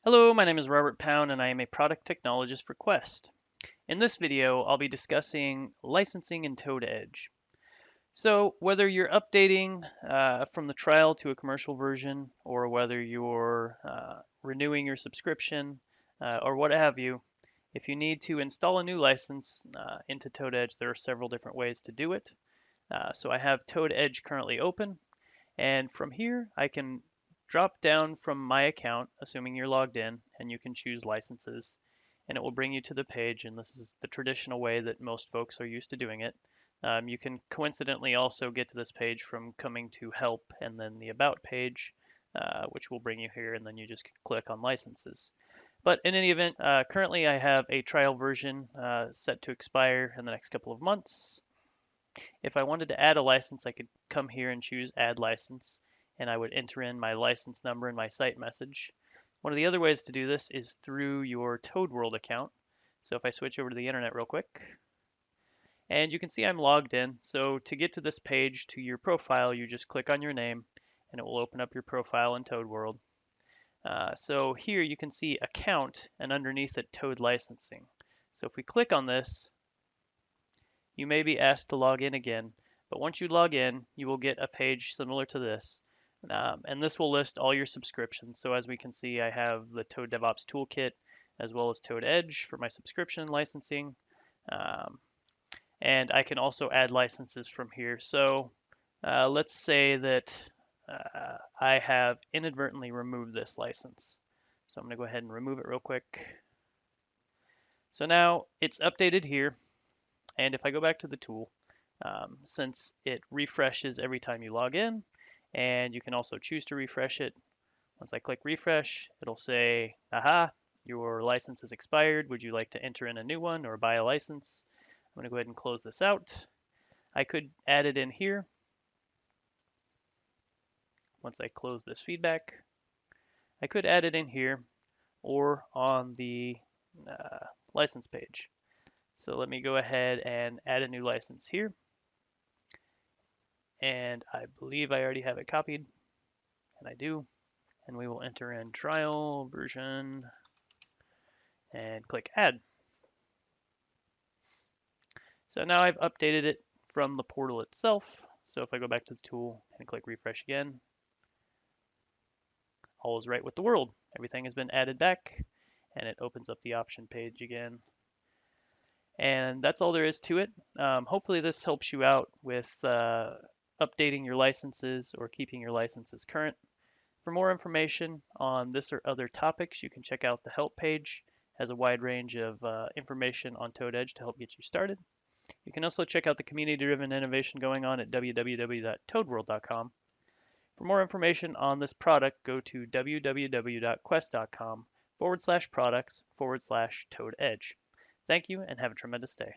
Hello, my name is Robert Pound and I am a product technologist for Quest. In this video, I'll be discussing licensing in Toad Edge. So whether you're updating from the trial to a commercial version or whether you're renewing your subscription or what have you, if you need to install a new license into Toad Edge, there are several different ways to do it. So I have Toad Edge currently open, and from here I can drop down from my account, assuming you're logged in, and you can choose licenses, and it will bring you to the page, and this is the traditional way that most folks are used to doing it. You can coincidentally also get to this page from coming to Help and then the About page, which will bring you here, and then you just click on licenses. But in any event, currently I have a trial version set to expire in the next couple of months. If I wanted to add a license, I could come here and choose Add License, and I would enter in my license number and my site message. One of the other ways to do this is through your ToadWorld account. So if I switch over to the internet real quick, and you can see I'm logged in. So to get to this page, to your profile, you just click on your name, and it will open up your profile in ToadWorld. So here you can see Account, and underneath it, Toad Licensing. So if we click on this, you may be asked to log in again, but once you log in, you will get a page similar to this. And this will list all your subscriptions. So as we can see, I have the Toad DevOps Toolkit as well as Toad Edge for my subscription licensing. And I can also add licenses from here. So let's say that I have inadvertently removed this license. So I'm going to go ahead and remove it real quick. So now it's updated here. And if I go back to the tool, since it refreshes every time you log in, and you can also choose to refresh it. Once I click refresh, it'll say, aha, your license is expired. Would you like to enter in a new one or buy a license? I'm going to go ahead and close this out. I could add it in here. Once I close this feedback, I could add it in here or on the license page. So let me go ahead and add a new license here. And I believe I already have it copied, and I do. And we will enter in trial version and click add. So now I've updated it from the portal itself. So if I go back to the tool and click refresh again, all is right with the world. Everything has been added back, and it opens up the option page again. And that's all there is to it. Hopefully this helps you out with updating your licenses or keeping your licenses current. For more information on this or other topics, you can check out the help page. It has a wide range of information on Toad Edge to help get you started. You can also check out the community-driven innovation going on at www.toadworld.com. For more information on this product, go to www.quest.com/products/Toad Edge. Thank you and have a tremendous day.